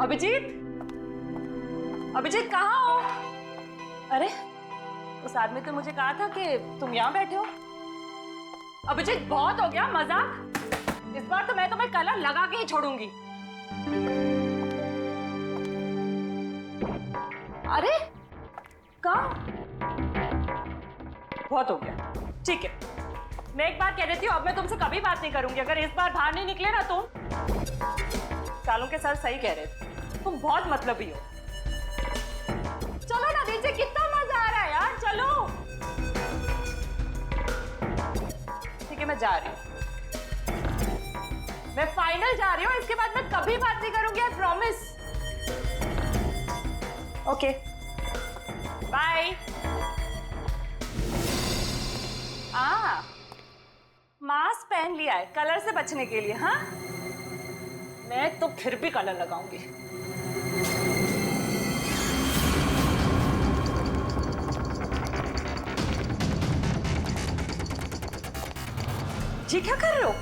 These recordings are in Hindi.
अभिजीत, अभिजीत कहाँ हो? अरे उस आदमी तो मुझे कहा था कि तुम यहाँ बैठे हो। अभिजीत बहुत हो गया मजाक, इस बार तो मैं तुम्हें कलर लगा के ही छोड़ूंगी। अरे कहाँ? बहुत हो गया, ठीक है। मैं एक बार कह देती हूँ, अब मैं तुमसे कभी बात नहीं करूंगी अगर इस बार बाहर नहीं निकले ना तुम। सालों के सर सही कह रहे थे, तुम बहुत मतलबी हो। चलो ना नीचे, कितना मजा आ रहा है यार, चलो। ठीक है मैं जा रही हूँ, मैं फाइनल जा रही हूँ, इसके बाद मैं कभी बात नहीं करूंगी, I promise. Okay bye. Mask पहन लिया है कलर से बचने के लिए। हाँ मैं तो फिर भी कलर लगाऊंगी। जी क्या कर रहे हो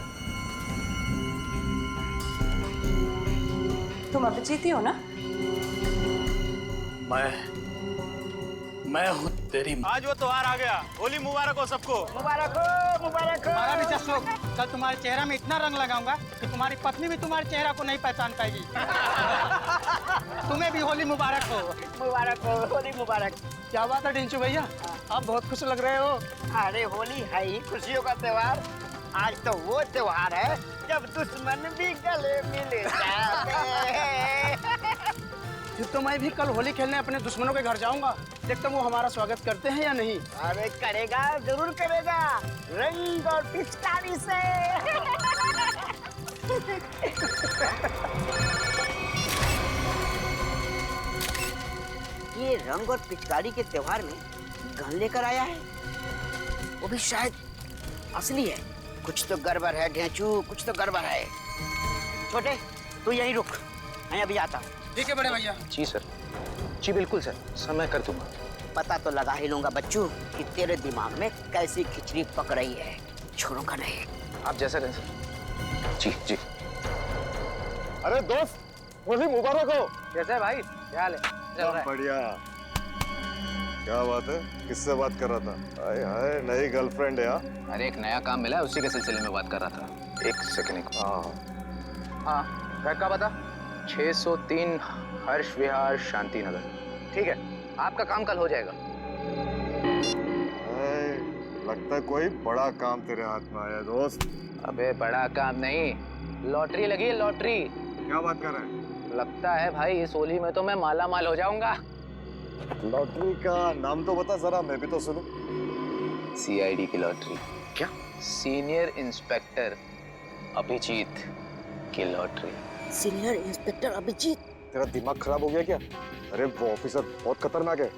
तुम? अभिजीत ही हो ना? मैं हूँ तेरी। आज वो त्योहार आ गया, होली मुबारक हो सबको। मुबारक हो, मुबारक हो। हमारा भी जश्न हो। कल तुम्हारे चेहरा में इतना रंग लगाऊंगा कि तुम्हारी पत्नी भी तुम्हारे चेहरा को नहीं पहचान पाएगी। तुम्हें भी होली मुबारक हो। मुबारक हो, होली मुबारक। क्या बात है डिंचू भैया, आप बहुत खुश लग रहे हो। अरे होली है ही खुशियों का त्योहार। आज तो वो त्योहार है जब दुश्मन भी गले मिल जाते हैं। फिर तो मैं भी कल होली खेलने अपने दुश्मनों के घर जाऊंगा, देखता हूँ वो हमारा स्वागत करते हैं या नहीं। अरे करेगा, जरूर करेगा, रंग और पिचकारी से। ये रंग और पिचकारी के त्योहार में गन लेकर आया है, वो भी शायद असली है। कुछ तो गड़बड़ है घेचू, कुछ तो गड़बड़ है। छोटे तू यहीं रुक, मैं अभी आता हूँ। ठीक है बड़े भैया। जी सर, जी बिल्कुल सर, समय कर दूंगा। पता तो लगा ही लूंगा बच्चू कि तेरे दिमाग में कैसी खिचड़ी पक रही है, छोड़ूंगा नहीं। आप जैसा कहें सर। जी जी। अरे दोस्त, होली मुबारक हो। कैसा है भाई, क्या हाल है? चल रहा है? बढ़िया। क्या बात है, किससे बात कर रहा था? हाय हाय, नई गर्लफ्रेंड है? अरे एक नया काम मिला है, उसी के सिलसिले में बात कर रहा था। एक सेकंड। हाँ घर का बता। 603 हर्ष विहार शांति नगर। ठीक है, आपका काम कल हो जाएगा। लगता है कोई बड़ा काम तेरे हाथ में आया दोस्त। अबे बड़ा काम नहीं, लॉटरी लगी है, लॉटरी। क्या बात कर रहे हैं? लगता है भाई इस होली में तो मैं माला माल हो जाऊंगा। लॉटरी का नाम तो बता जरा, मैं भी तो सुनूं। CID की लॉटरी। क्या? सीनियर इंस्पेक्टर अभिजीत की लॉटरी। Senior inspector Abhijit? तेरा दिमाग खराब हो गया क्या? अरे वो ऑफिसर बहुत खतरनाक है।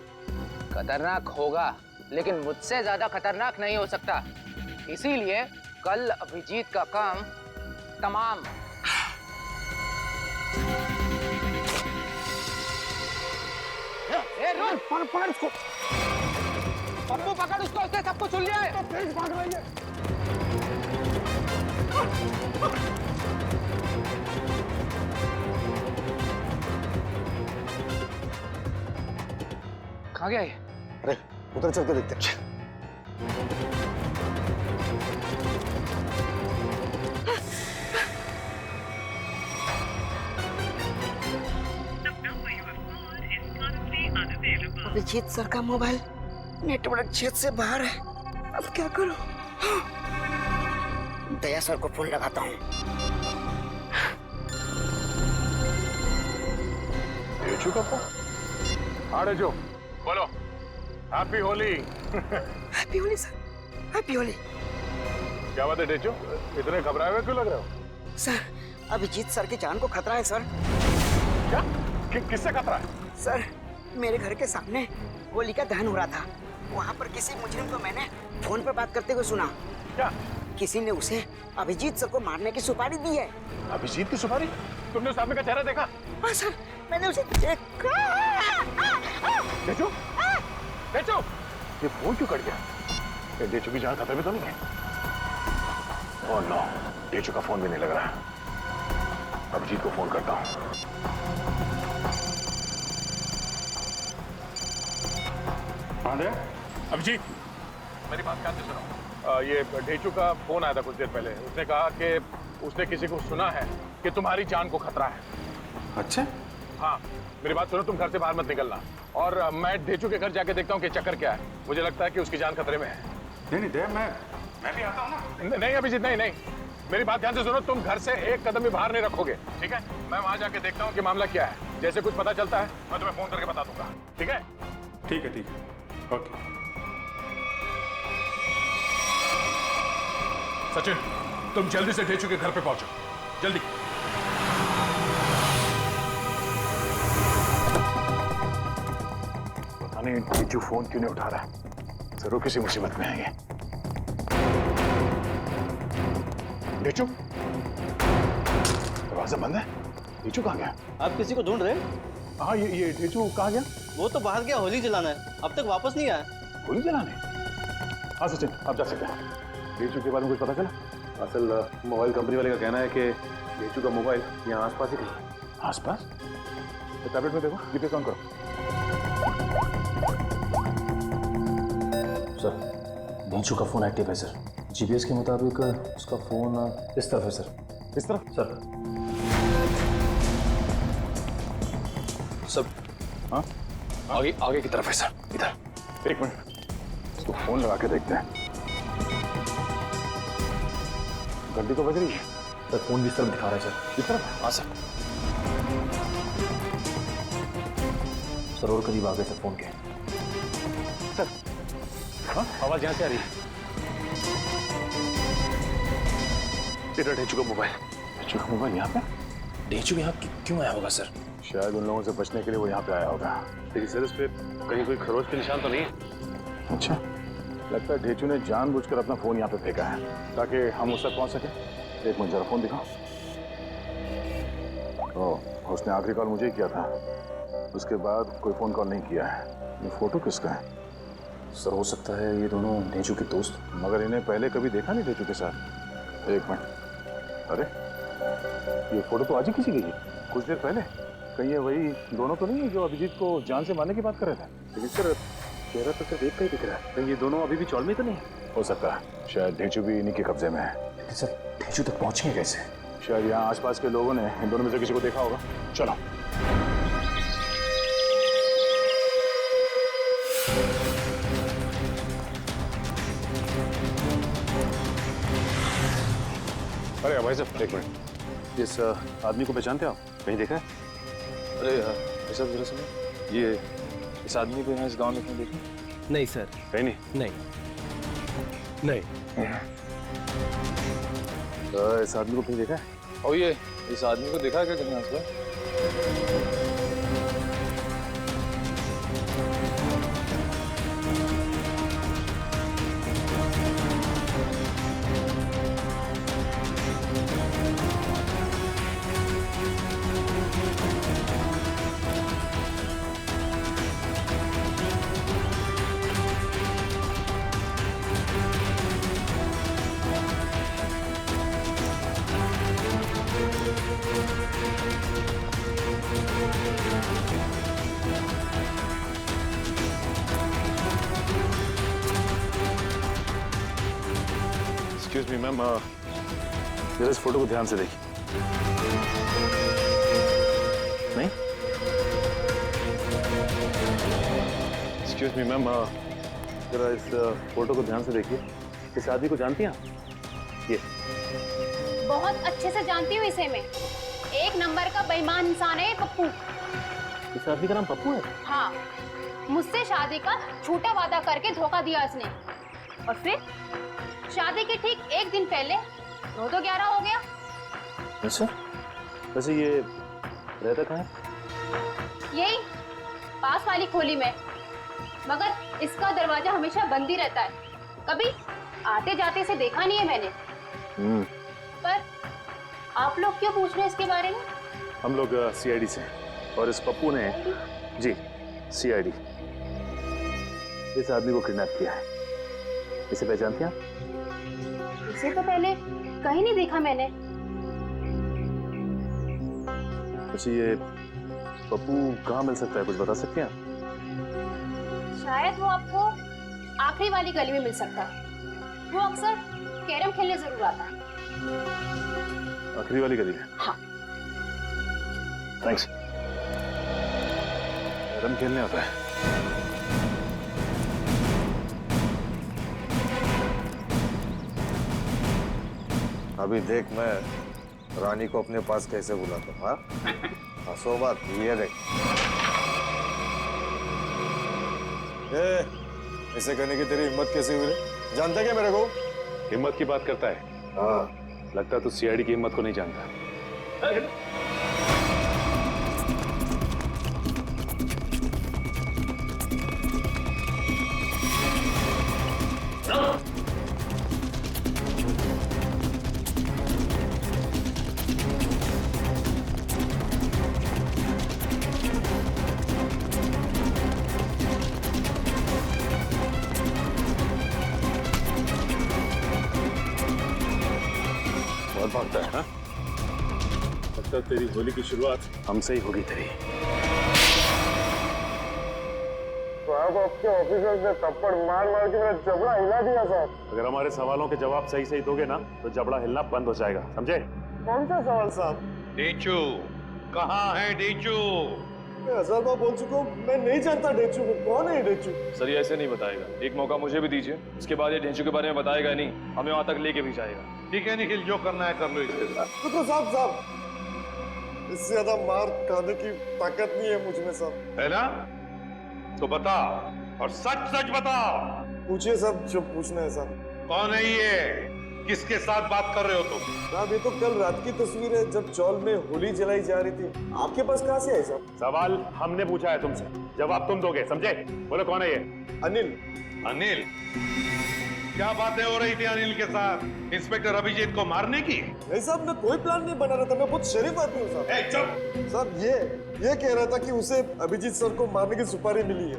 खतरनाक होगा, लेकिन मुझसे ज्यादा खतरनाक नहीं हो सकता। इसीलिए कल अभिजीत का काम तमाम। पकड़ उसको, पप्पू पकड़ उसको, उसने सबको सुन लिया है। तेज भाग रही है। कहाँ गया ये? अरे उधर चल के देखते हैं। अभिजीत सर का मोबाइल नेटवर्क क्षेत्र से बाहर है, अब क्या करूं? दया सर को फोन लगाता हूँ। अरे जो बोलो, happy Holi. Happy Holi sir, happy Holi. क्या बात है डेचो, इतने घबराए हुए क्यों लग रहे हो? सर अभिजीत सर की जान को खतरा है सर। क्या? किससे खतरा है? सर मेरे घर के सामने होली का दहन हो रहा था, वहाँ पर किसी मुजरिम को मैंने फोन पर बात करते हुए सुना। क्या? किसी ने उसे अभिजीत सर को मारने की सुपारी दी है। अभिजीत की सुपारी? तुमने उस आदमी का चेहरा देखा? हाँ सर, मैंने उसे देखा। डेचो, डेचो, ये फोन क्यों कट गया? ये डेचो की जान खतरे में तो नहीं है? ओह नो, डेचो का फोन भी नहीं लग रहा। अभिजीत को फोन करता हूँ। अभिजीत, मेरी बात ध्यान से सुनो। ये ढेचू का फोन आया था कुछ देर पहले। उसने कहा कि उसने किसी को सुना है कि तुम्हारी जान को खतरा है। अच्छा? हाँ, मेरी बात सुनो, तुम घर से बाहर मत निकलना। और मैं ढेचू के घर जाके देखता हूँ कि चक्कर क्या है। मुझे लगता है कि उसकी जान खतरे में है। नहीं दया, मैं भी आता हूँ ना। नहीं अभिजीत, नहीं, मेरी बात ध्यान से सुनो। तुम घर से एक कदम भी बाहर नहीं रखोगे, ठीक है? मैं वहां जाके देखता हूँ कि मामला क्या है। जैसे कुछ पता चलता है मैं तुम्हें फोन करके बता दूंगा, ठीक है? ठीक है, ओके। सचिन, तुम जल्दी से ढेचू के घर पे पहुंचो, जल्दी। पता नहीं ढेचू फोन क्यों नहीं उठा रहा है। जरूर किसी मुसीबत में है ये। ढेचू, दरवाजा बंद है। ढेचू कहाँ गया? आप किसी को ढूंढ रहे हैं? हाँ, ये ढेचू कहाँ गया? वो तो बाहर गया होली जलाना है, अब तक वापस नहीं आया। गोली जलाने? हाँ सचिन, आप जा सकते हैं। ढेचू के बारे में कुछ पता चला? असल मोबाइल कंपनी वाले का कहना है कि ढेचू का मोबाइल यहाँ आसपास ही कहीं। आसपास? तो टैबलेट में देखो, जीपीएस ऑन करो। सर, ढेंचू का फोन एक्टिव है सर। जीपीएस के मुताबिक उसका फोन इस तरफ है सर। इस तरफ? सर सब हाँ, आगे की तरफ है सर, इधर। एक मिनट, इसको फोन लगा के देखते हैं। घंटी तो बज रही है। सर फोन भी इस तरफ दिखा रहा है सर। इस तरफ? हाँ सर। सर और करीब आ गए सर फोन के। सर, हाँ, आवाज यहाँ से आ रही है। इधर ढेचू का मोबाइल। ढेचू का मोबाइल यहाँ पे? ढेंचू यहाँ क्यों आया होगा सर? शायद उन लोगों से बचने के लिए वो यहाँ पे आया होगा। लेकिन सर, इस पे कहीं कोई खरोच के निशान तो नहीं है? अच्छा, लगता है ढेचू ने जानबूझकर अपना फोन यहाँ पे फेंका है ताकि हम उस तक पहुँच सके। एक मिनट, जरा फोन दिखाओ। ओह, उसने आखिरी कॉल मुझे ही किया था। उसके बाद कोई फोन कॉल नहीं किया है। ये फोटो किसका है? सर हो सकता है ये दोनों ढेंचू के दोस्त। मगर इन्हें पहले कभी देखा नहीं ढेचू के साथ। एक मिनट, अरे ये फोटो तो आज ही किसी की है, कुछ देर पहले। कहीं ये वही दोनों तो नहीं है जो अभिजीत को जान से मारने की बात कर रहे थे? लेकिन सर, चेहरा तो सिर्फ एक का ही दिख रहा है। कहीं ये दोनों अभी भी चौल में तो नहीं? हो सकता है, शायद ढेंचू भी इन्हीं के कब्जे में है। लेकिन सर ढेंचू तक पहुंचेंगे कैसे? शायद यहाँ आसपास के लोगों ने इन दोनों में से किसी को देखा होगा। चलो। अरे भाई साहब, एक मिनट। इस आदमी को पहचानते आप? कहीं देखा है? अरे ऐसा जरा सुनो, ये इस आदमी को यहाँ इस गांव में कहीं देखा? नहीं सर, कहीं नहीं। नहीं। इस आदमी को कहीं देखा है? और ये इस आदमी को देखा है क्या कहीं आसपास? एक्सक्यूज मी मैम, जरा इस फोटो को ध्यान से देखिए। नहीं? एक्सक्यूज मी मैम, जरा इस फोटो को ध्यान से देखिए। इस आदमी को जानती हैं आप? ये बहुत अच्छे से जानती हूँ इसे मैं। एक नंबर का बेईमान इंसान है ये पप्पू। इस आदमी का नाम पप्पू है? हाँ, मुझसे शादी का झूठा वादा करके धोखा दिया इसने, और फिर शादी के ठीक एक दिन पहले 9-11 हो गया। अच्छा, वैसे ये रहता कहाँ है? यही पास वाली खोली में, मगर इसका दरवाजा हमेशा बंद ही रहता है। कभी आते जाते से देखा नहीं है मैंने। पर आप लोग क्यों पूछ रहे हैं इसके बारे में? हम लोग सीआईडी से हैं, और इस पप्पू ने जी सीआईडी इस आदमी को किडनैप किया है। इसे पहचानते हैं आप? इसे तो पहले कहीं नहीं देखा मैंने। अच्छा ये पप्पू कहाँ मिल सकता है, कुछ बता सकते हैं आप? शायद वो आपको आखिरी वाली गली में मिल सकता है। वो अक्सर कैरम खेलने जरूर आता है। आखिरी वाली गली में? हाँ। थैंक्स। कैरम खेलने आता है। अभी देख मैं रानी को अपने पास कैसे बुलाता हूँ। हाँ हंसो बात, ये देख। ऐसे करने की तेरी हिम्मत कैसे हुई रे? जानता क्या मेरे को? हिम्मत की बात करता है? हाँ। लगता है तू सीआईडी की हिम्मत को नहीं जानता। बहुत भागता है। हाँ? लगता है तेरी होली की शुरुआत हमसे ही होगी तेरी। साहब आपके ऑफिसर ने थप्पड़ मार मार के मेरा जबड़ा हिला दिया साहब। अगर हमारे सवालों के जवाब सही सही दोगे ना तो जबड़ा हिलना बंद हो जाएगा, समझे? कौन सा सवाल साहब? डेचू कहाँ है डेचू? मैं 1000 बार बोल चुका हूँ, मैं नहीं जानता डेचू को। कौन है ये डेचू? सर ये ऐसे नहीं बताएगा, एक मौका मुझे भी दीजिए, उसके बाद ये ढेंचू के बारे में बताएगा नहीं, हमें वहां तक लेके भी जाएगा। ठीक है निखिल, जो करना है कर लो इसके साथ। रुको साहब, इससे ज्यादा मार खाने की ताकत नहीं है मुझ में साहब। है ना? तो बता, और सच सच बता। पूछिए साहब जो पूछना है साहब। कौन है ये? किसके साथ बात कर रहे हो तुम? साहब ये तो कल रात की तस्वीर है जब चौल में होली जलाई जा रही थी। आपके पास कहाँ से आई साहब? सवाल हमने पूछा है तुमसे, जवाब तुम दोगे, समझे? बोलो कौन है ये? अनिल। अनिल? क्या बातें हो रही थी अनिल के साथ? इंस्पेक्टर अभिजीत को मारने की? नहीं साहब, मैं कोई प्लान नहीं बना रहा था, मैं बहुत शरीफ आदमी हूँ साहब। चुप! साहब ये कह रहा था कि उसे अभिजीत सर को मारने की सुपारी मिली है।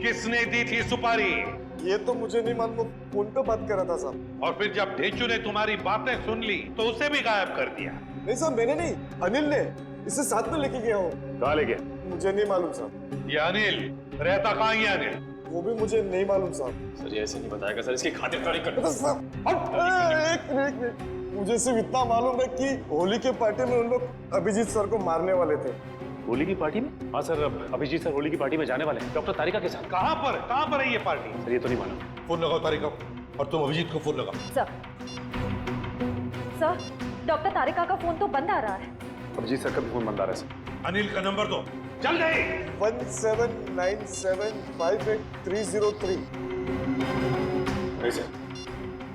किसने दी थी सुपारी? ये तो मुझे नहीं मालूम, फोन पे बात कर रहा था साहब। और फिर जब ढेंचू ने तुम्हारी बातें सुन ली तो उसे भी गायब कर दिया? नहीं साहब, मैंने नहीं, अनिल ने। इसे साथ में लेके गया हूँ। कहाँ ले गया? मुझे नहीं मालूम साहब। ये अनिल रहता कहाँ है? अनिल वो भी मुझे नहीं मालूम साहब। सर ये ऐसे नहीं बताएगा सर, इसकी खातिरदारी कर। एक मिनट, मुझे सिर्फ इतना मालूम है कि होली के पार्टी में उन लोग अभिजीत सर को मारने वाले थे। होली की पार्टी में? हाँ सर, अभिजीत सर होली की पार्टी में जाने वाले हैं डॉक्टर तारिका के साथ। कहाँ पर है ये पार्टी? सर ये तो नहीं मालूम। फोन लगाओ तारिका, और तुम अभिजीत को फोन लगाओ। सर डॉक्टर तारिका का फोन तो बंद आ रहा है। अभिजीत सर का भी फोन बंद आ रहा है सर। अनिल का नंबर दो, चल गई। 1797583303। नहीं सर,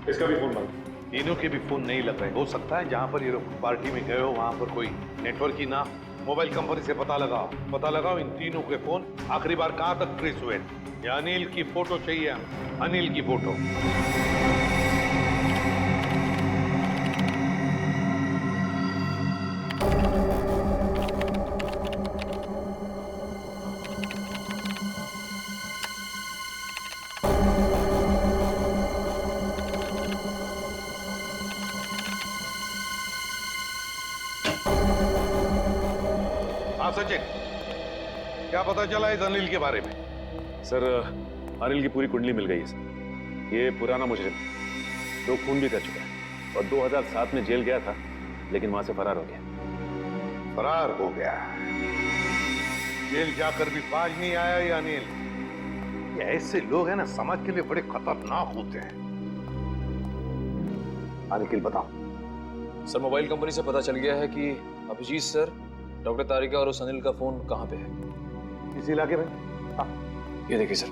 इसका भी फोन बंद। तीनों के भी फोन नहीं लग रहे। हो सकता है जहाँ पर ये लोग पार्टी में गए हो वहाँ पर कोई नेटवर्क ही ना। मोबाइल कंपनी से पता लगाओ इन तीनों के फोन आखिरी बार कहाँ तक ट्रेस हुए। ये अनिल की फोटो चाहिए, अनिल की फोटो। हाँ सचिन, क्या पता चला इस अनिल के बारे में? सर अनिल की पूरी कुंडली मिल गई है सर। ये पुराना मुजरिम, 2 खून भी कर चुका है और 2007 में जेल गया था, लेकिन वहां से फरार हो गया। फरार हो गया? जेल जाकर भी बाज नहीं आया ये अनिल। ये ऐसे लोग हैं ना, समाज के लिए बड़े खतरनाक होते हैं। निखिल बताओ। सर मोबाइल कंपनी से पता चल गया है कि अभिजीत सर, डॉक्टर तारिका और उस अनिल का फोन कहाँ पे है? इसी इलाके में। ये देखिए सर,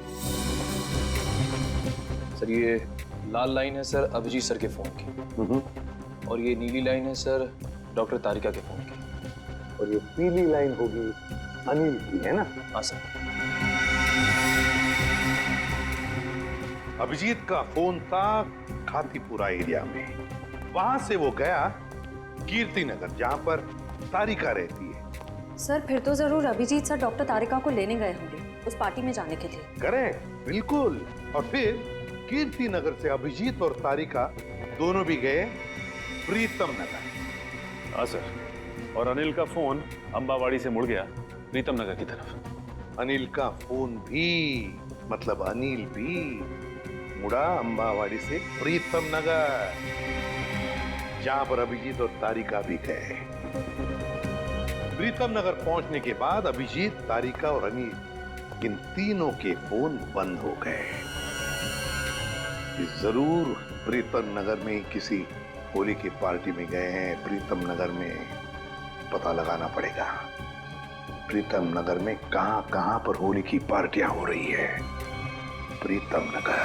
सर ये लाल लाइन है सर अभिजीत सर के फोन की, और ये नीली लाइन है सर डॉक्टर तारिका के फोन की, और ये पीली लाइन होगी अनिल की, है ना? हाँ सर। अभिजीत का फोन था खातीपुरा एरिया में। वहां से वो गया कीर्ति नगर, जहां पर तारिका रहती है। सर फिर तो जरूर अभिजीत सर डॉक्टर तारिका को लेने गए होंगे उस पार्टी में जाने के लिए। करेक्ट, बिल्कुल। और फिर कीर्ति नगर से अभिजीत और तारिका दोनों भी गए प्रीतम नगर। हाँ सर, और अनिल का फोन अंबावाड़ी से मुड़ गया प्रीतम नगर की तरफ। अनिल का फोन भी, मतलब अनिल भी मुड़ा अंबावाड़ी से प्रीतम नगर, जहां पर अभिजीत और तारिका भी गए। प्रीतम नगर पहुंचने के बाद अभिजीत, तारिका और अनिल, इन तीनों के फोन बंद हो गए। ये जरूर प्रीतम नगर में किसी होली की पार्टी में गए हैं। प्रीतम नगर में पता लगाना पड़ेगा, प्रीतम नगर में कहां कहां पर होली की पार्टियां हो रही है। प्रीतम नगर।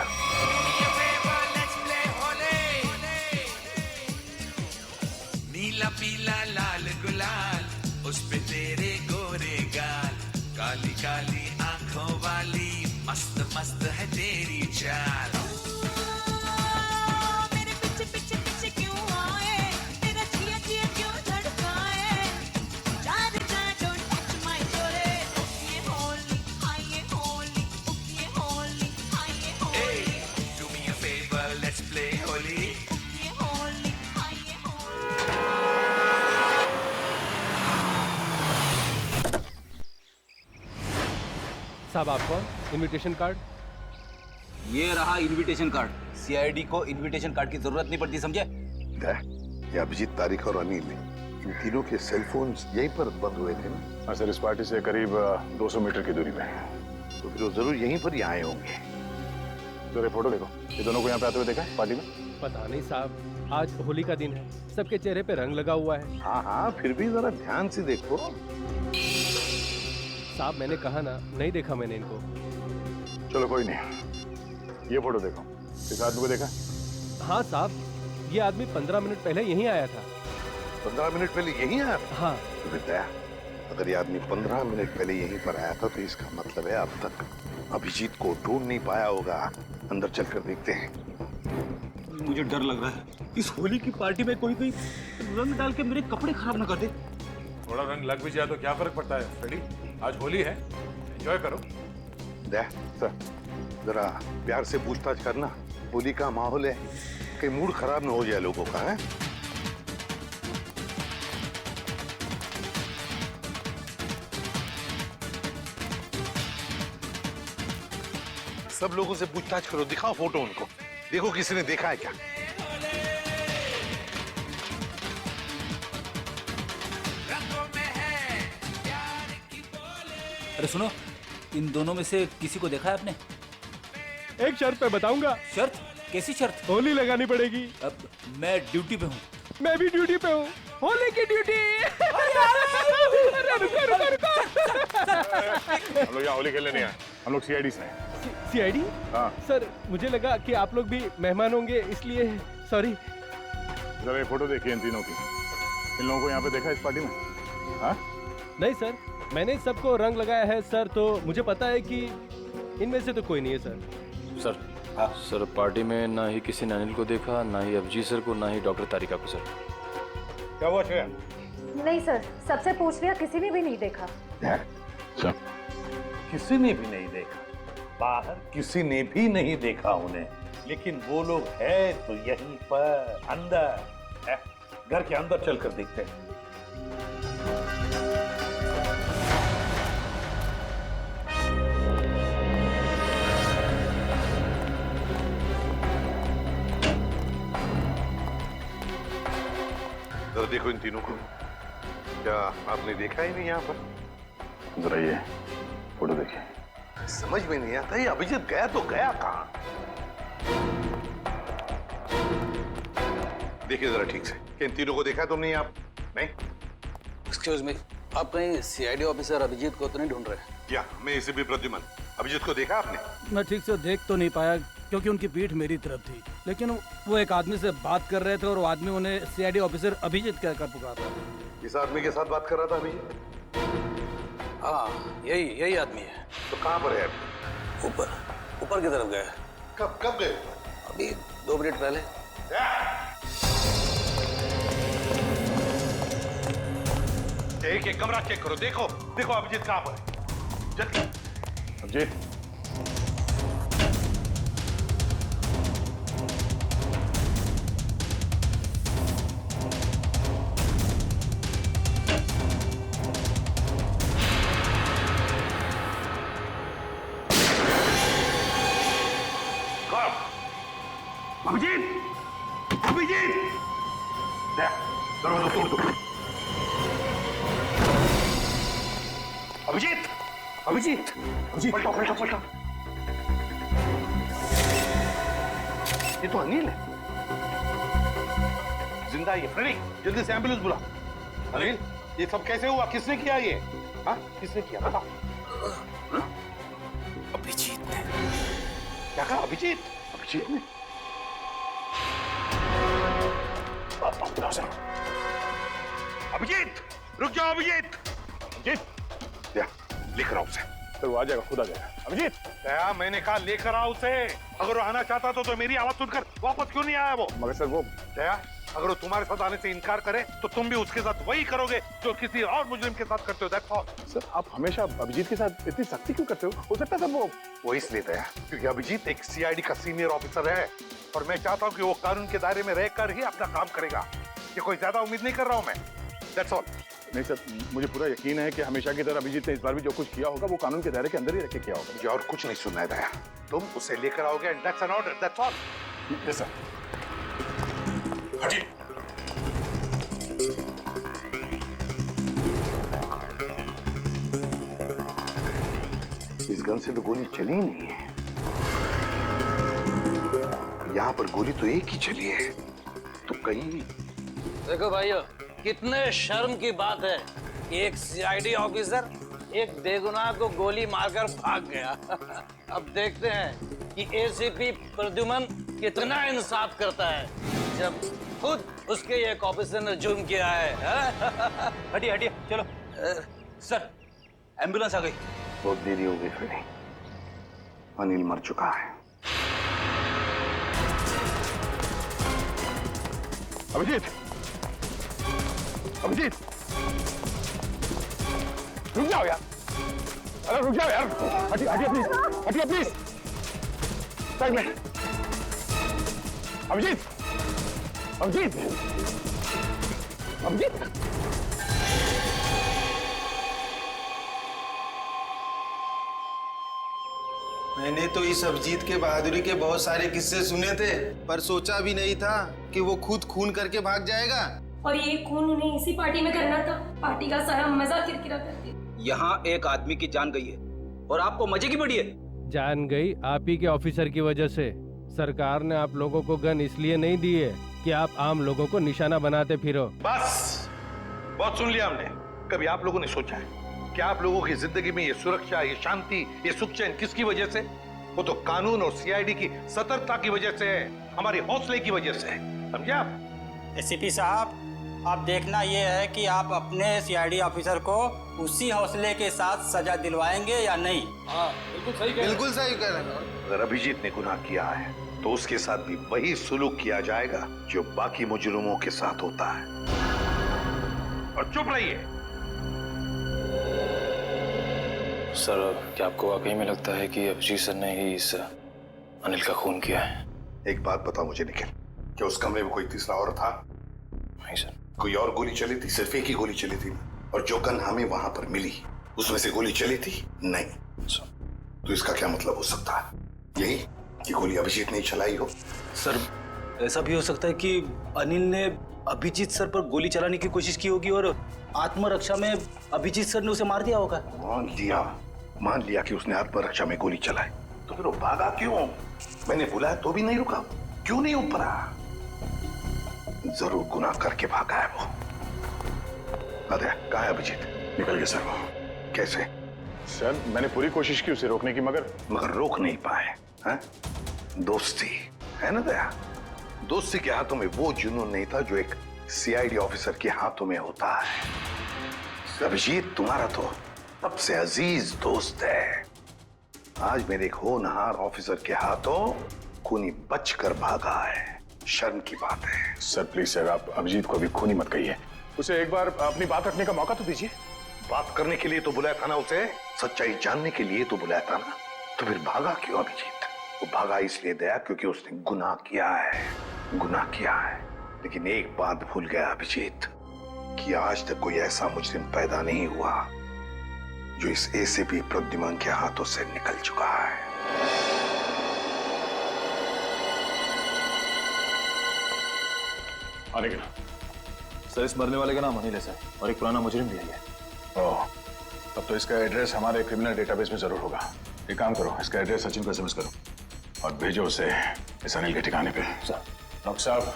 नीला पीला लाल गुलाल, उस पे तेरे गोरे गाल, काली काली आंखों वाली, मस्त मस्त है तेरी चाल। मेरे पीछे पीछे पीछे क्यों आए, तेरा जिया जिया क्यों धड़काए, यार जा डोंट टच माय जोरे, ये होली हाय ये होली, ये होली हाय ये Holi, do me a favour let's play Holi, ये होली हाय ये होली। साहब आप कौन? Invitation card? ये रहा इनविटेशन कार्ड। सीआईडी को इनविटेशन कार्ड की जरूरत नहीं पड़ती, समझे? ये अभिजीत, तारिका और अनिल, इन तीनों के सेलफोन्स यहीं पर बंद हुए थे ना? हाँ सर, इस पार्टी से करीब 200 मीटर की दूरी पे। तो फिर वो जरूर यहीं पर ही आए होंगे। जरा फोटो देखो, ये दोनों को यहाँ पे आते हुए देखा है पार्टी में? पता नहीं साहब, आज होली का दिन है, सबके चेहरे पे रंग लगा हुआ है। हाँ हाँ, फिर भी जरा ध्यान से देखो। साहब मैंने कहा ना, नहीं देखा मैंने इनको। चलो कोई नहीं, ये फोटो देखो, इस आदमी को देखा? हाँ साहब, ये आदमी 15 मिनट पहले यहीं आया था। 15 मिनट पहले यहीं आया था? हाँ। तो फिर दया, अगर ये आदमी 15 मिनट पहले यहीं पर आया था तो इसका मतलब है अब तक अभिजीत को ढूंढ नहीं पाया होगा। अंदर चलकर देखते हैं। मुझे डर लग रहा है, इस होली की पार्टी में कोई रंग डाल के मेरे कपड़े खराब ना कर दे। थोड़ा रंग लग भी जाए तो क्या फर्क पड़ता है फ्रेडी, आज होली है, एंजॉय करो। दया सर, जरा प्यार से पूछताछ करना, होली का माहौल है, कहीं मूड खराब ना हो जाए लोगों का। है सब लोगों से पूछताछ करो, दिखाओ फोटो उनको, देखो किसी ने देखा है क्या। अरे सुनो, इन दोनों में से किसी को देखा है आपने? एक शर्त पे बताऊंगा। शर्त? कैसी शर्त? होली लगानी पड़ेगी। अब मैं ड्यूटी पे हूँ। मैं भी ड्यूटी पे हूँ, होली की ड्यूटी। हम लोग यहाँ होली खेलने नहीं आए, हम लोग सीआईडी से हैं। सीआईडी? हाँ सर मुझे लगा कि आप लोग भी मेहमान होंगे, इसलिए सॉरी। जरा ये फोटो देखिए इन तीनों की, इन लोगों को यहाँ पे देखा इस पार्टी में? हाँ? नहीं सर, मैंने सबको रंग लगाया है सर, तो मुझे पता है कि इनमें से तो कोई नहीं है सर। सर सर, पार्टी में ना ही किसी ने अनिल को देखा, ना ही अभिजीत सर को, ना ही डॉक्टर तारिका को। सर क्या हुआ श्रेया? नहीं सर, सबसे पूछ लिया, किसी ने भी नहीं देखा। किसी ने भी नहीं देखा? बाहर किसी ने भी नहीं देखा उन्हें, लेकिन वो लोग है तो यहीं पर अंदर है। घर के अंदर चलकर देखते हैं। जरा देखो इन तीनों को, क्या आपने देखा ही नहीं यहाँ पर? जरा ये फोटो देखिए। समझ में नहीं आता, ये अभिजीत गया तो गया कहाँ? देखिए जरा ठीक से, कि इन तीनों को देखा तुमने? आप नहीं? एक्सक्यूज मी, आप कहीं सीआईडी ऑफिसर अभिजीत को तो नहीं ढूंढ रहे? क्या मैं इसे भी प्रद्युमन, अभिजीत को देखा आपने? मैं ठीक से देख तो नहीं पाया क्योंकि उनकी पीठ मेरी तरफ थी, लेकिन वो एक आदमी से बात कर रहे थे और वो आदमी उन्हें सीआईडी ऑफिसर अभिजीत कहकर पुकार रहा था। इस आदमी के साथ बात कर रहा था अभिजीत? हाँ, यही आदमी है। तो कहाँ पर है अभी? ऊपर की तरफ गया। कब गए? अभी 2 मिनट पहले। एक कमरा चेक करो, देखो अभिजीत कहाँ पर है। जल्दी। अभिजीत, अभिजीत, अभिजीत, अभिजीत, पलटो, पलटो, पलटो। ये तो अनिल है। जिंदा है ये। फ्रेडी, जल्दी से एम्बुलेंस बुला। अनिल, ये सब कैसे हुआ? किसने किया ये? हाँ, किसने किया? बताओ। अभिजीत ने। क्या कहा? अभिजीत? अभिजीत ने? अभिजीत, रुक जाओ अभिजीत। अभिजीत, या लेकर आओ उसे। सर वो आ जाएगा, खुद आ जाएगा। अभिजीत, क्या मैंने कहा लेकर आओ उसे। अगर वो आना चाहता तो मेरी आवाज सुनकर वापस क्यों नहीं आया वो? मगर सर वो दया, अगर वो तुम्हारे साथ आने से इनकार करे तो तुम भी उसके साथ वही करोगे जो किसी और मुजरिम के साथ करते हो। That's all. सर आप हमेशा अभिजीत के साथ इतनी सख्ती क्यों करते हो सकता है सर वो इसलिए दया क्योंकि अभिजीत एक सीआईडी का सीनियर ऑफिसर है और मैं चाहता हूँ कि वो कानून के दायरे में रहकर ही अपना काम करेगा। ये कोई ज्यादा उम्मीद नहीं कर रहा हूँ मैं। That's all. नहीं सर, मुझे पूरा यकीन है कि हमेशा की तरह अभिजीत ने इस बार भी जो कुछ किया होगा वो कानून के दायरे के अंदर ही रख के किया होगा। मुझे और कुछ नहीं सुनना है दया। तुम उसे लेकर आओगे and that's an order. That's all. Yes sir. हटिए। इस गन से तो गोली चली नहीं है। यहाँ पर गोली तो एक ही चली है। तो कहीं देखो भाइयों, कितने शर्म की बात है कि एक सीआईडी ऑफिसर एक बेगुनाह को गोली मारकर भाग गया। अब देखते हैं कि एसीपी प्रद्युमन कितना इंसाफ करता है जब खुद उसके एक ऑफिसर ने जुर्म किया है। हटिए हटिए, चलो। सर, एम्बुलेंस आ गई। बहुत देरी हो गई फ्रेडी। अनिल मर चुका है। अभिजीत, अभिजीत, रुक जाओ यार। अरे रुक जाओ यार। हटिए हटिए प्लीज, हटिए प्लीज। साइड में। अभिजीत, अभिजीत, अभिजीत। मैंने तो इस अभिजीत के बहादुरी के बहुत सारे किस्से सुने थे, पर सोचा भी नहीं था कि वो खुद खून करके भाग जाएगा। और ये खून उन्हें इसी पार्टी में करना था। पार्टी का सारा मजा किरकिरा कर दिया। यहाँ एक आदमी की जान गई है और आपको मजे की पड़ी है। जान गई आप ही के ऑफिसर की वजह से। सरकार ने आप लोगों को गन इसलिए नहीं दी है कि आप आम लोगों को निशाना बनाते फिरो। बस, बहुत सुन लिया हमने। कभी आप लोगों ने सोचा है कि आप लोगों की जिंदगी में ये सुरक्षा, ये शांति, ये सुख चैन किसकी वजह से? वो तो कानून और सीआईडी की सतर्कता की वजह से है, हमारे हौसले की वजह से। समझे आप? एसीपी साहब, अब देखना ये है कि आप अपने सीआईडी ऑफिसर को उसी हौसले के साथ सजा दिलवाएंगे या नहीं। हाँ, बिल्कुल सही कह रहे हैं। बिल्कुल सही कह रहे हैं। अगर अभिजीत ने गुनाह किया है तो उसके साथ भी वही सुलूक किया जाएगा जो बाकी मुजरिमों के साथ होता है। और चुप रहिए। सर, क्या आपको वाकई में लगता है कि अभिजीत सर ने ही इस अनिल का खून किया है? एक बात बताओ मुझे निखिल, क्या उस कमरे में कोई तीसरा और था? नहीं सर। कोई और गोली चली थी? सिर्फ एक ही गोली चली थी। और जो गन हमें वहां पर मिली उसमें से गोली चली थी? नहीं। तो इसका क्या मतलब हो सकता है? यही कि गोली अभिजीत ने चलाई हो? सर, ऐसा भी हो सकता है कि अनिल ने अभिजीत सर पर गोली चलाने की कोशिश की होगी और आत्मरक्षा में अभिजीत सर ने उसे मार दिया होगा। मान लिया कि उसने आत्मरक्षा में गोली चलाई, तो फिर वो भागा क्यों? मैंने बुलाया तो भी नहीं रुका, क्यों नहीं ऊपरा? जरूर गुनाह करके भागा है वो। अरे कहाँ है अभिजीत? निकल गया सर वो। कैसे? सर मैंने पूरी कोशिश की उसे रोकने की, मगर रोक नहीं पाए। हैं? दोस्ती है ना दया? दोस्ती के हाथों में वो जुनून नहीं था जो एक सीआईडी ऑफिसर के हाथों में होता है। अभिजीत तुम्हारा तो सबसे अजीज दोस्त है। आज मेरे एक होनहार ऑफिसर के हाथों खूनी बचकर भागा है। शर्म की बात है। सर प्लीज सर, आप अभिजीत को अभी खूनी मत कहिए। उसे एक बार अपनी बात रखने का मौका तो दीजिए। बात करने के लिए तो बुलाया था ना उसे, सच्चाई जानने के लिए तो बुलाया था ना। तो फिर भागा क्यों अभिजीत? वो भागा इसलिए दया क्योंकि उसने गुनाह किया है। गुनाह किया है, लेकिन एक बात भूल गया अभिजीत कि आज तक कोई ऐसा मुजरिम पैदा नहीं हुआ जो इस एसीपी प्रद्युमन के हाथों से निकल चुका है। आने के सर, इस मरने वाले का नाम अनिल है सर, और एक पुराना मुजरिम भी है। ओह, तब तो इसका एड्रेस हमारे क्रिमिनल डेटाबेस में जरूर होगा। एक काम करो, इसका एड्रेस सचिन को एसएमएस करो और भेजो उसे इस अनिल के ठिकाने पे। डॉक्टर साहब,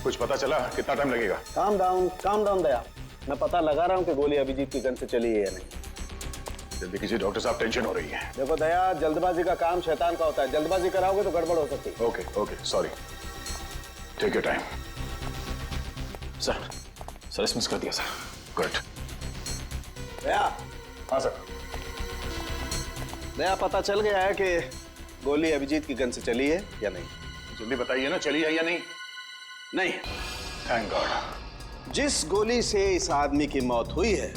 कुछ पता चला? कितना टाइम लगेगा? काम डाउन दया। मैं पता लगा रहा हूँ कि गोली अभिजीत की गन से चली है या नहीं। जल्दी कीजिए डॉक्टर साहब, टेंशन हो रही है। देखो दया, जल्दबाजी का काम शैतान का होता है। जल्दबाजी कराओगे तो गड़बड़ हो सकती है। Okay, sorry. Take your time. Sir SMS कर दिया सर। गुड। दया। हाँ सर। दया, पता चल गया है कि गोली अभिजीत की गन से चली है या नहीं? जल्दी बताइए ना, चली है या नहीं? नहीं। Thank God. जिस गोली से इस आदमी की मौत हुई है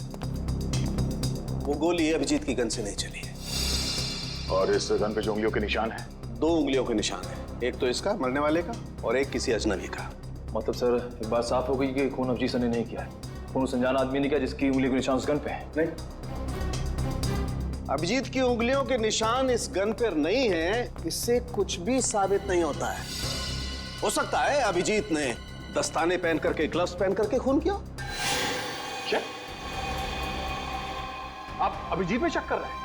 वो गोली अभिजीत की गन से नहीं चली है। और इस गन पे जो उंगलियों के निशान है? 2 उंगलियों के निशान है, एक तो इसका मरने वाले का और एक किसी अजनबी का। मतलब सर एक बात साफ हो गई कि खून अभिजीत सर ने नहीं किया है। खून उस अनजान आदमी ने किया जिसकी उंगली के निशान उस गन पे है। नहीं, अभिजीत की उंगलियों के निशान इस गन पर नहीं है, इससे कुछ भी साबित नहीं होता है। हो सकता है अभिजीत ने दस्ताने पहन करके, ग्लव्स पहन करके खून किया। क्या आप अभिजीत में शक कर रहे हैं?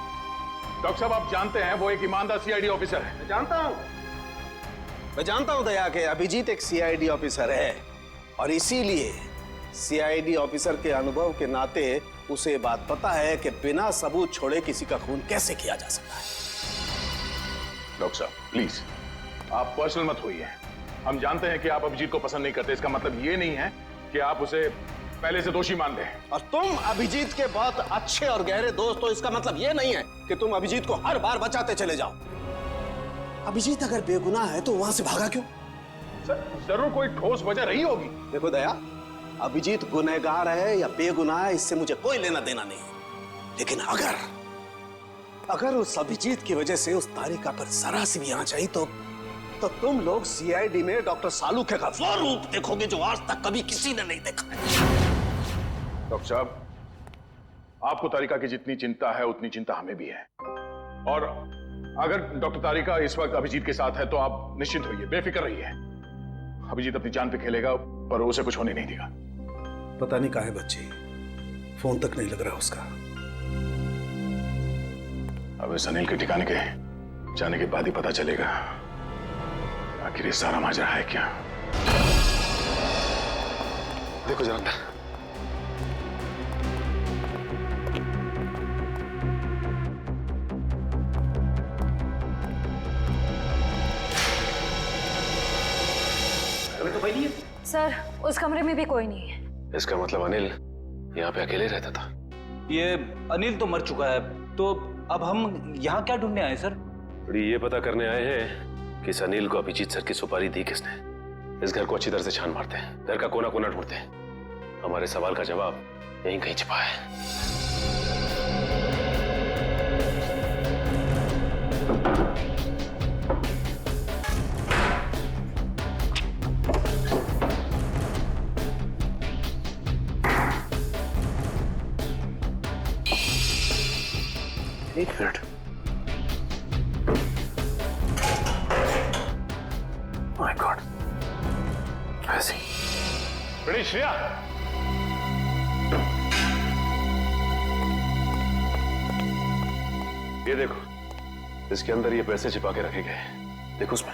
डॉक्टर साहब, आप जानते हैं वो एक ईमानदार सीआईडी ऑफिसर है। मैं जानता हूं दया कि अभिजीत एक सीआईडी ऑफिसर है और इसीलिए सीआईडी ऑफिसर के अनुभव के नाते उसे बात पता है कि बिना सबूत छोड़े किसी का खून कैसे किया जा सकता है। डॉक्टर साहब प्लीज, आप पर्सनल मत होइए। हम जानते हैं कि आप अभिजीत को पसंद नहीं करते। इसका मतलब ये नहीं है कि आप उसे पहले से दोषी मान दें। और तुम अभिजीत के बहुत अच्छे और गहरे दोस्त हो, इसका मतलब ये नहीं है कि तुम अभिजीत को हर बार बचाते चले जाओ। अभिजीत अगर बेगुनाह है तो वहां से भागा क्यों? सर, जरूर कोई ठोस वजह रही होगी। देखो दया, अभिजीत गुनहगार है या बेगुनाह है इससे मुझे कोई लेना देना नहीं, लेकिन अगर उस अभिजीत की वजह से उस तारिका पर जरा सी भी आंच आई तो तुम लोग सीआईडी में डॉक्टर सालूखे का वो रूप देखोगे जो आज तक कभी किसी ने नहीं देखा है। डॉक्टर साहब, आपको तारिका की जितनी चिंता है उतनी चिंता हमें भी है। और अगर डॉक्टर तारिका इस वक्त अभिजीत के साथ है तो आप निश्चिंत होइए, बेफिक्र रहिए। अभिजीत अपनी जान पे खेलेगा पर उसे कुछ होने नहीं देगा। पता नहीं कहाँ है बच्ची, फोन तक नहीं लग रहा उसका। अब इस अनिल के ठिकाने के जाने के बाद ही पता चलेगा आखिर ये सारा माजरा है क्या। देखो जरा, अभी तो कोई नहीं है सर, उस कमरे में भी कोई नहीं है। इसका मतलब अनिल यहाँ पे अकेले रहता था। ये अनिल तो मर चुका है, तो अब हम यहाँ क्या ढूंढने आए सर? ये पता करने आए हैं कि इस अनिल को अभिजीत सर की सुपारी दी किसने। इस घर को अच्छी तरह से छान मारते हैं, घर का कोना कोना ढूंढते हैं। हमारे सवाल का जवाब यहीं कहीं छिपा है। एक मिनट, माय गॉड, ऐसे बड़ी श्रेया, ये देखो, इसके अंदर ये पैसे छिपा के रखे गए। देखो उसमें।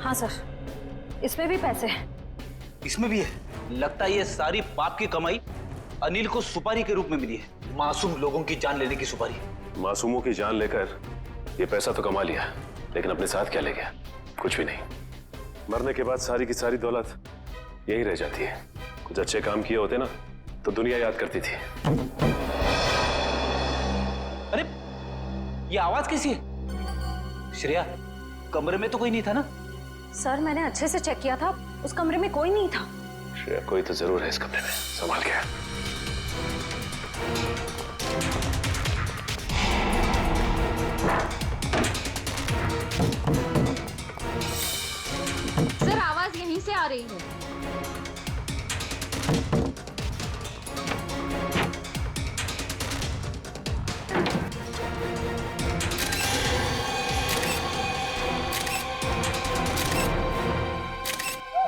हाँ सर, इसमें भी पैसे हैं। इसमें भी है। लगता है ये सारी पाप की कमाई अनिल को सुपारी के रूप में मिली है। मासूम लोगों की जान लेने की सुपारी। मासूमों की जान लेकर ये पैसा तो कमा लिया, लेकिन अपने साथ क्या ले गया? कुछ भी नहीं। मरने के बाद सारी की सारी दौलत यही रह जाती है। कुछ अच्छे काम किए होते ना तो दुनिया याद करती थी। अरे ये आवाज कैसी है? श्रेया, कमरे में तो कोई नहीं था ना? सर, मैंने अच्छे से चेक किया था, उस कमरे में कोई नहीं था। श्रेया, कोई तो जरूर है इस कमरे में, संभाल के। सर, आवाज यहीं से आ रही है।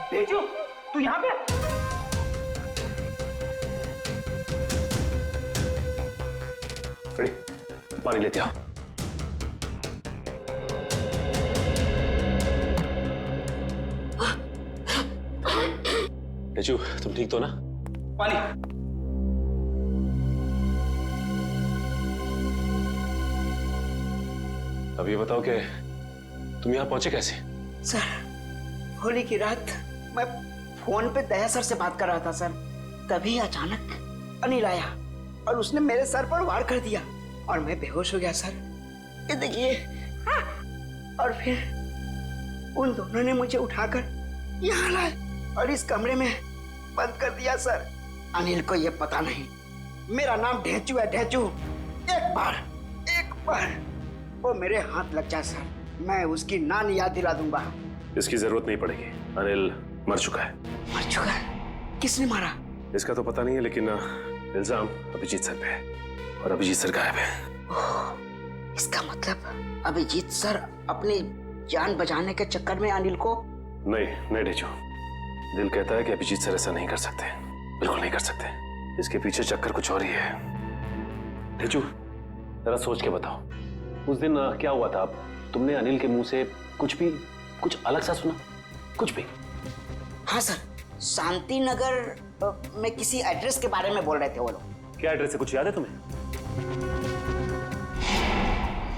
तेजू, तू यहाँ पे? पानी लेते आओ। तेजू, तुम ठीक तो ना? पानी। अब ये बताओ कि तुम यहाँ पहुंचे कैसे? सर, होली की रात मैं फोन पे दया सर से बात कर रहा था सर, तभी अचानक अनिल आया और उसने मेरे सर पर वार कर दिया और मैं बेहोश हो गया सर। ये देखिए। और फिर उन दोनों ने मुझे उठाकर यहाँ लाए और इस कमरे में बंद कर दिया सर। अनिल को ये पता नहीं मेरा नाम ढेंचू है, ढेंचू। एक बार वो मेरे हाथ लग जाए सर, मैं उसकी नान याद दिला दूंगा। इसकी जरूरत नहीं पड़ेगी, अनिल मर चुका है। मर चुका है? किसने मारा? इसका तो पता नहीं है, लेकिन इल्जाम अभिजीत सर पे है और अभिजीत सर गायब है। इसका मतलब अभिजीत सर अपनी जान बचाने के चक्कर में अनिल को... नहीं ढेंचू, दिल कहता है कि अभिजीत सर ऐसा नहीं कर सकते, बिल्कुल नहीं कर सकते। इसके पीछे चक्कर कुछ और ही है। ढेंचू, जरा सोच के बताओ, उस दिन क्या हुआ था? तुमने अनिल के मुंह से कुछ अलग सा सुना? कुछ भी? हाँ सर, शांति नगर में किसी एड्रेस के बारे में बोल रहे थे वो लोग। क्या एड्रेस है, कुछ याद है तुम्हें?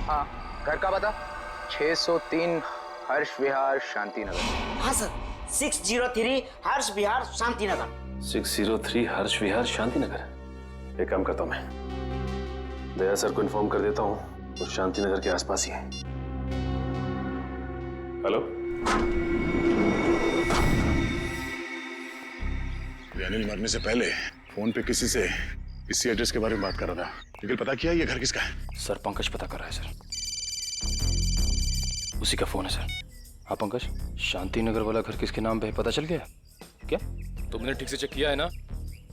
हाँ, घर का पता 603 हर्ष विहार शांति नगर। हाँ सर, 603 हर्ष विहार शांति नगर। 603 हर्ष विहार शांति नगर। एक काम करता हूं, मैं दया सर को इन्फॉर्म कर देता हूँ, वो शांति नगर के आसपास ही है। हेलो, अनिल मरने से पहले फोन पे किसी से इसी एड्रेस के बारे में बात कर रहा था, लेकिन पता किया ये घर किसका है? सर, पंकज पता कर रहा है सर, उसी का फोन है सर। हाँ पंकज, शांति नगर वाला घर किसके नाम पे है पता चल गया क्या? तुमने ठीक से चेक किया है ना?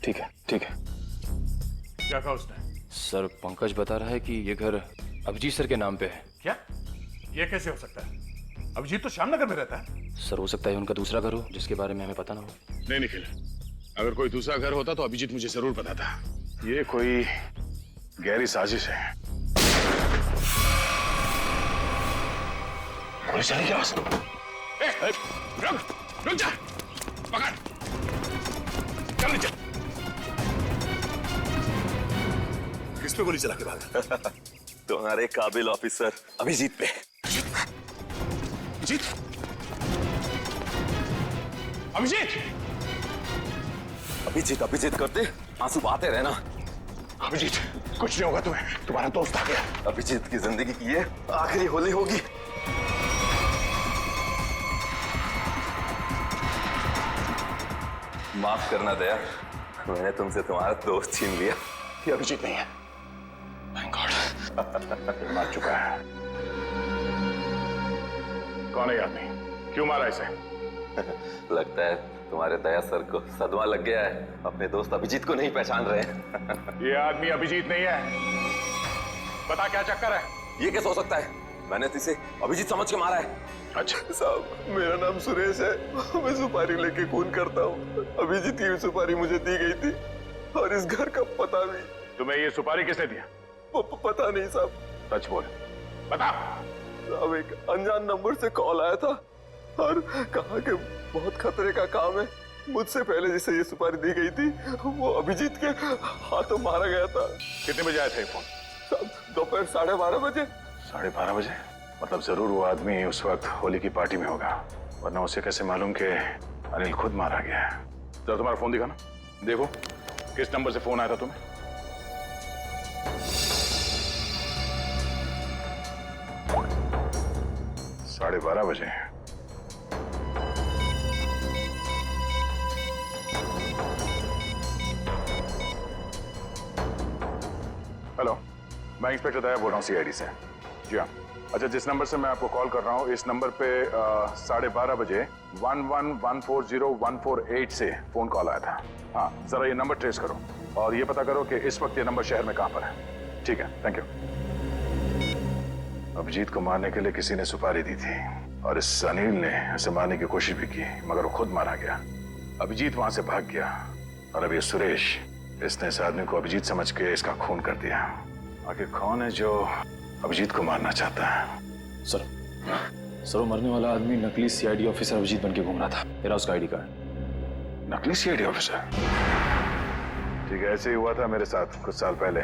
ठीक है। क्या कहा उसने? सर, पंकज बता रहा है कि ये घर अभिजीत सर के नाम पे है। क्या? ये कैसे हो सकता है? अभिजीत तो श्यामनगर में रहता है। सर, हो सकता है उनका दूसरा घर हो जिसके बारे में हमें पता ना हो। नहीं निखिल, अगर कोई दूसरा घर होता तो अभिजीत मुझे जरूर बताता। ये कोई गहरी साजिश है। पुलिस चली क्या? रुक जा, पकड़, चल नीचे। किस पे गोली चला के भागा? तुम्हारे काबिल ऑफिसर अभिजीत पे। अभिजीत करते आंसू बहाते रहना। अभिजीत, कुछ नहीं होगा तुम्हें, तुम्हारा दोस्त आ गया। अभिजीत की जिंदगी की ये आखिरी होली होगी। माफ करना दया, मैंने तुमसे तुम्हारा दोस्त छीन लिया। ये अभिजीत नहीं है। Thank God. मार चुका है। कौन है आदमी? क्यों मारा इसे? लगता है तुम्हारे दया सर को सदमा लग गया है, अपने दोस्त अभिजीत को नहीं पहचान रहे हैं। ये आदमी अभिजीत नहीं है। बता क्या चक्कर है? ये कैसे हो सकता है? मैंने तो इसे अभिजीत समझ के मारा है। अच्छा साहब, मेरा नाम सुरेश है, मैं सुपारी लेके खून करता हूँ। अभिजीत की सुपारी मुझे दी गई थी और इस घर का पता भी। तुम्हें ये सुपारी किसने दिया? पता नहीं साहब। सच बोल, बता। साहब, एक अनजान नंबर से कॉल आया था और कहा कि बहुत खतरे का काम है। मुझसे पहले जिसे ये सुपारी दी गई थी वो अभिजीत के हाथों मारा गया था। कितने बजे आया था ये फोन? साहब, दोपहर 12:30 बजे। 12:30 बजे? मतलब जरूर वो आदमी उस वक्त होली की पार्टी में होगा, वरना उसे कैसे मालूम कि अनिल खुद मारा गया है? जरा तुम्हारा फोन दिखाना, देखो किस नंबर से फोन आया था तुम्हें। साढ़े 12 बजे। हेलो, मैं इंस्पेक्टर दया बोल रहा हूँ सीआईडी से। जी हाँ। अच्छा, जिस नंबर से मैं आपको कॉल कर रहा हूँ, इस नंबर पे 12:30 बजे 11140148 से फोन कॉल आया था। हाँ, जरा ये नंबर ट्रेस करो और ये पता करो कि इस वक्त ये नंबर शहर में कहाँ पर है। ठीक है, थैंक यू। अभिजीत को मारने के लिए किसी ने सुपारी दी थी और इस अनिल ने उसे मारने की कोशिश भी की, मगर वो खुद मारा गया। अभिजीत वहां से भाग गया और अब ये सुरेश, इसने इस आदमी को अभिजीत समझ के इसका खून कर दिया। आखिर कौन है जो अभिजीत को मारना चाहता है? सर वो मरने वाला आदमी नकली सीआईडी ऑफिसर अभिजीत बन के घूम रहा था। मेरा उसका आईडी कार्ड। नकली सीआईडी ऑफिसर? ठीक है, ऐसे ही हुआ था मेरे साथ कुछ साल पहले।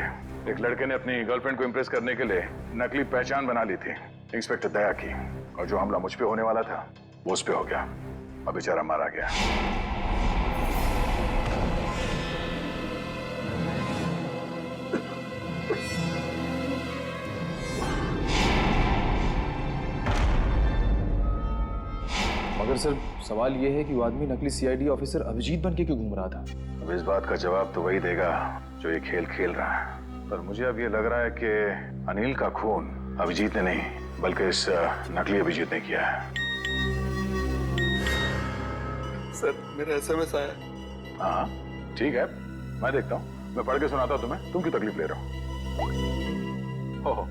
एक लड़के ने अपनी गर्लफ्रेंड को इम्प्रेस करने के लिए नकली पहचान बना ली थी, इंस्पेक्टर दया की, और जो हमला मुझ पे होने वाला था वो उस पे हो गया। अब बेचारा मारा गया। मगर सर सवाल ये है कि वो आदमी नकली सीआईडी ऑफिसर अभिजीत बन के क्यों घूम रहा था? अब इस बात का जवाब तो वही देगा जो ये खेल खेल रहा है। पर मुझे अब ये लग रहा है कि अनिल का खून अभिजीत ने नहीं बल्कि इस नकली अभिजीत ने किया है। सर मेरा एसएमएस आया। हाँ ठीक है, मैं देखता हूँ, मैं पढ़ के सुनाता हूँ तुम्हें। तुम क्यों तकलीफ ले रहे हो?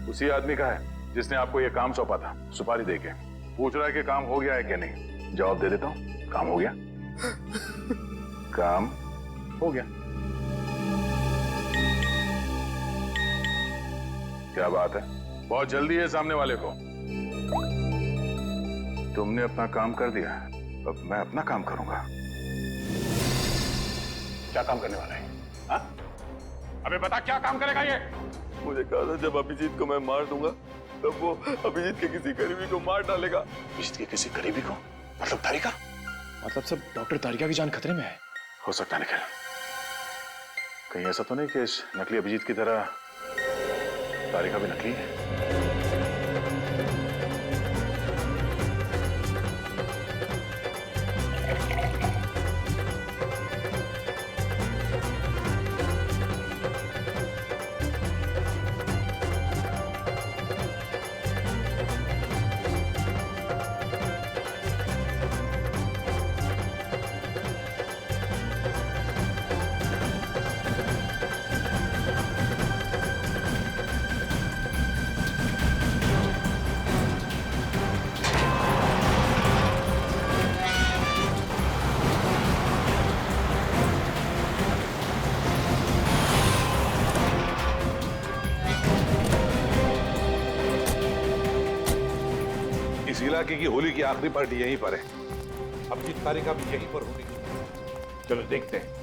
उसी आदमी का है जिसने आपको ये काम सौंपा था, सुपारी देके। पूछ रहा है कि काम हो गया है क्या नहीं। जवाब दे देता हूँ, काम हो गया। काम हो गया। क्या बात है, बहुत जल्दी है सामने वाले को। तुमने अपना काम कर दिया, अब मैं अपना काम करूंगा। क्या काम करने वाला है? हाँ? अबे बता, क्या काम करेगा ये? मुझे कहा था जब अभिजीत को मैं मार दूंगा तब वो अभिजीत के किसी करीबी को मार डालेगा। अभिजीत के किसी करीबी को? मतलब तारिका? मतलब सब डॉक्टर तारिका की जान खतरे में है। हो सकता है निखिल, कहीं ऐसा तो नहीं कि इस नकली अभिजीत की तरह तारिका भी नकली है? इस इलाके की होली की आखिरी पार्टी यहीं पर है। अभिजीत तारिका भी यहीं पर होगी। चलो देखते हैं।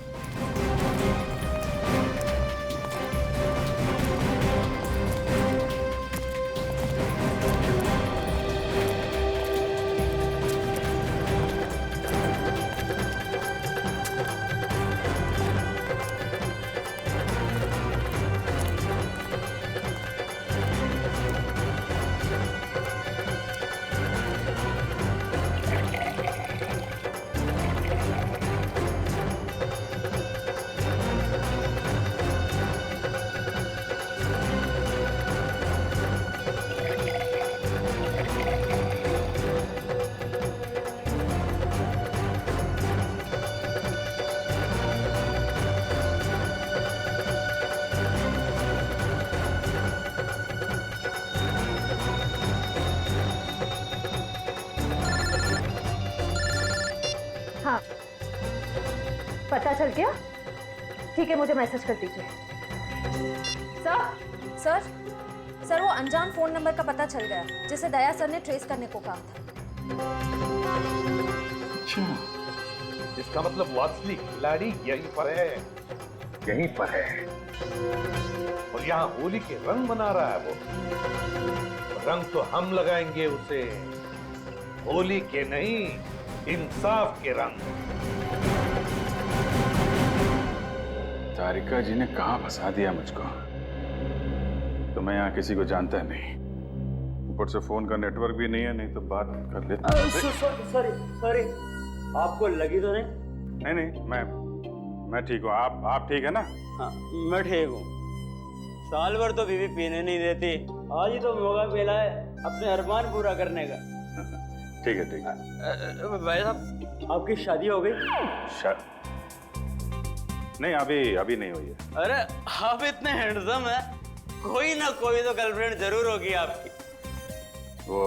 हाँ, पता चल गया? ठीक है, मुझे मैसेज कर दीजिए। सर वो अनजान फोन नंबर का पता चल गया जिसे दया सर ने ट्रेस करने को कहा था। अच्छा, इसका मतलब वो असली खिलाड़ी यहीं पर है, यहीं पर है। और यहाँ होली के रंग बना रहा है वो। रंग तो हम लगाएंगे उसे, होली के नहीं, इंसाफ के रंग। तारिका जी ने कहां फंसा दिया मुझको? तो मैं यहाँ किसी को जानता नहीं, ऊपर से फोन का नेटवर्क भी नहीं है, नहीं तो बात कर लेता। सॉरी, आपको लगी तो नहीं? नहीं, मैं ठीक हूँ। आप ठीक है ना? हाँ, मैं ठीक हूँ। साल भर तो बीवी पीने नहीं देती, आज ही तो मौका मिला है अपने अरमान पूरा करने का। ठीक है। भाई साहब, आपकी शादी हो गई? नहीं, अभी नहीं हुई है। अरे आप इतने हैंडसम हैं, कोई ना कोई तो गर्लफ्रेंड जरूर होगी आपकी। वो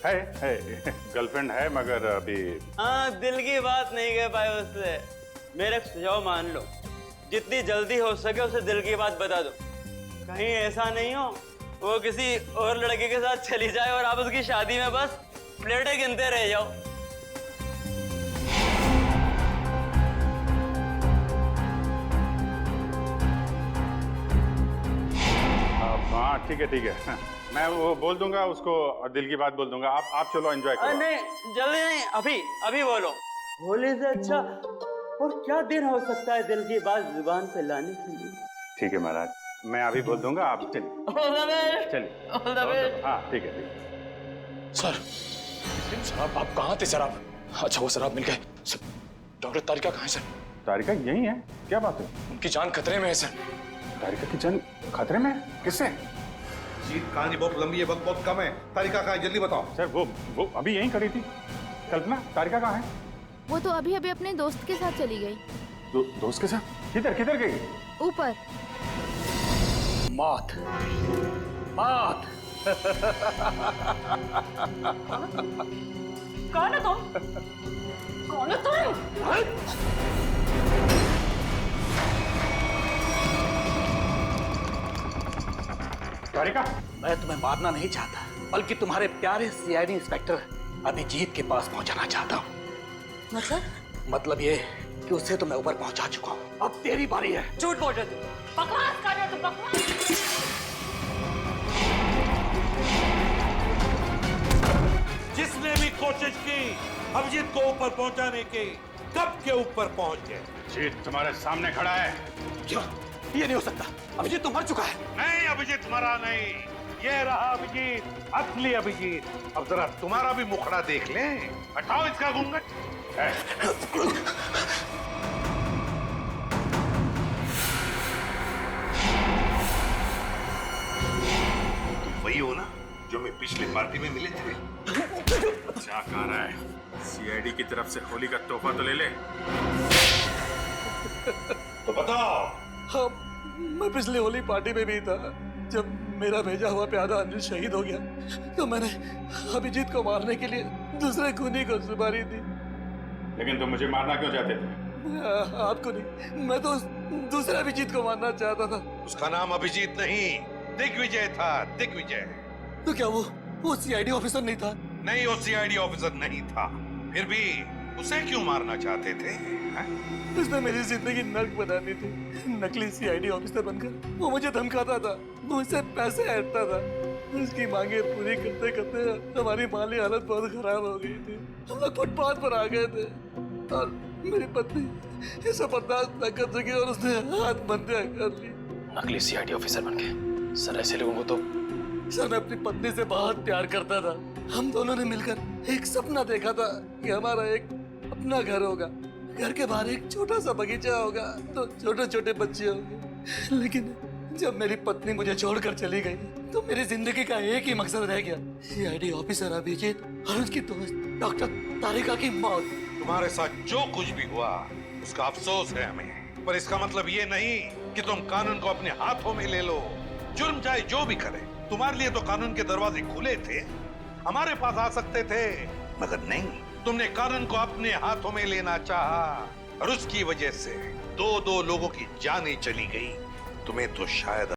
है गर्लफ्रेंड है, मगर अभी। हाँ, दिल की बात नहीं कह पाए उससे। मेरा सुझाव मान लो, जितनी जल्दी हो सके उसे दिल की बात बता दो। कहीं ऐसा नहीं हो वो किसी और लड़के के साथ चली जाए और आप उसकी शादी में बस प्लेटें गिनते रह जाओ। हाँ ठीक है ठीक है, मैं वो बोल दूंगा उसको और दिल की बात बोल दूंगा। आप चलो एंजॉय करो। नहीं जल्दी नहीं, अभी अभी बोलो। होली से अच्छा और क्या दिन हो सकता है दिल की बात जुबान पे लाने के लिए। ठीक है महाराज, मैं अभी बोल दूंगा, आप चलिए चलिए। हाँ ठीक है ठीक है। सर शराब, आप कहाँ थे सर? आप अच्छा वो शराब मिल गए। डॉक्टर तारिका कहाँ है सर? तारिका यही है, क्या बात है? उनकी जान खतरे में है सर। तारिका की जान खतरे में? किससे? जीत, कहानी बहुत लंबी है, वक्त बहुत कम है। तारिका कहाँ है, जल्दी बताओ। सर वो अभी यहीं खड़ी थी। कल्पना, तारिका कहाँ है? वो तो अभी अभी अपने दोस्त के साथ चली गई। दोस्त के साथ? किधर गई? ऊपर। मात मात। कौन है तुम? कौन है तुम? तारिका, मैं तुम्हें मारना नहीं चाहता, बल्कि तुम्हारे प्यारे सीआईडी इंस्पेक्टर अभिजीत के पास पहुंचाना चाहता हूँ। मतलब ये कि उसे तो मैं ऊपर पहुंचा चुका हूँ, अब तेरी बारी है। झूठ बोल रहे तुम, बकवास कर रहे तुम, बकवास। जिसने भी कोशिश की अभिजीत को ऊपर पहुंचाने की, कब के ऊपर पहुंच गए। जीत तुम्हारे सामने खड़ा है। क्यों? ये नहीं हो सकता, अभिजीत तो मर चुका है। नहीं, अभिजीत मरा नहीं, ये रहा अभिजीत, असली अभिजीत। अब जरा तुम्हारा भी मुखड़ा देख लें। हटाओ इसका घूंघट। तुम वही हो ना जो मैं पिछली पार्टी में मिले थे? क्या कह रहा है? सीआईडी की तरफ से होली का तोहफा तो ले ले। तो बताओ। हाँ, मैं पिछली होली पार्टी में भी था। जब मेरा भेजा हुआ प्यादा अनिल शहीद हो गया तो मैंने अभिजीत को मारने के लिए दूसरे खूनी को सुपारी दी। लेकिन तुम मुझे मारना क्यों चाहते थे? आपको नहीं, मैं तो दूसरे अभिजीत को मारना चाहता था। उसका नाम अभिजीत नहीं, दिग्विजय था, दिग्विजय। तो क्या वो सीआईडी ऑफिसर नहीं था? नहीं, वो सीआईडी ऑफिसर नहीं था। फिर भी उसे क्यों मारना चाहते थे? उसने मेरी जिंदगी नर्क बना दी थी। नकली सीआईडी ऑफिसर बनकर वो मुझे धमकाता था, मुझसे पैसे ऐंठता था। उसकी मांगे पूरी करते करते हमारी माली हालत बहुत खराब हो गई थी। हम लोग फुटपाथ पर आ गए थे और मेरी पत्नी ये सब बर्दाश्त न कर सकी और उसने आत्महत्या कर ली। नकली सीआईडी ऑफिसर बन के सर, ऐसे लोगों को तो। सर, मैं अपनी पत्नी से बहुत प्यार करता था। हम दोनों ने मिलकर एक सपना देखा था कि हमारा एक अपना घर होगा, घर के बाहर एक छोटा सा बगीचा होगा, तो छोटे छोटे बच्चे होंगे। लेकिन जब मेरी पत्नी मुझे छोड़कर चली गई तो मेरी जिंदगी का एक ही मकसद रह गया, सीआईडी ऑफिसर अभिजीत और उसकी दोस्त डॉक्टर तारिका की मौत। तुम्हारे साथ जो कुछ भी हुआ उसका अफसोस है हमें, पर इसका मतलब ये नहीं कि तुम कानून को अपने हाथों में ले लो। जुर्म चाहे जो भी करे, तुम्हारे लिए तो कानून के दरवाजे खुले थे, हमारे पास आ सकते थे, मगर नहीं, तुमने कानून को अपने हाथों में लेना चाहा और उसकी वजह से दो लोगों की जानें चली गई। तुम्हें तो शायद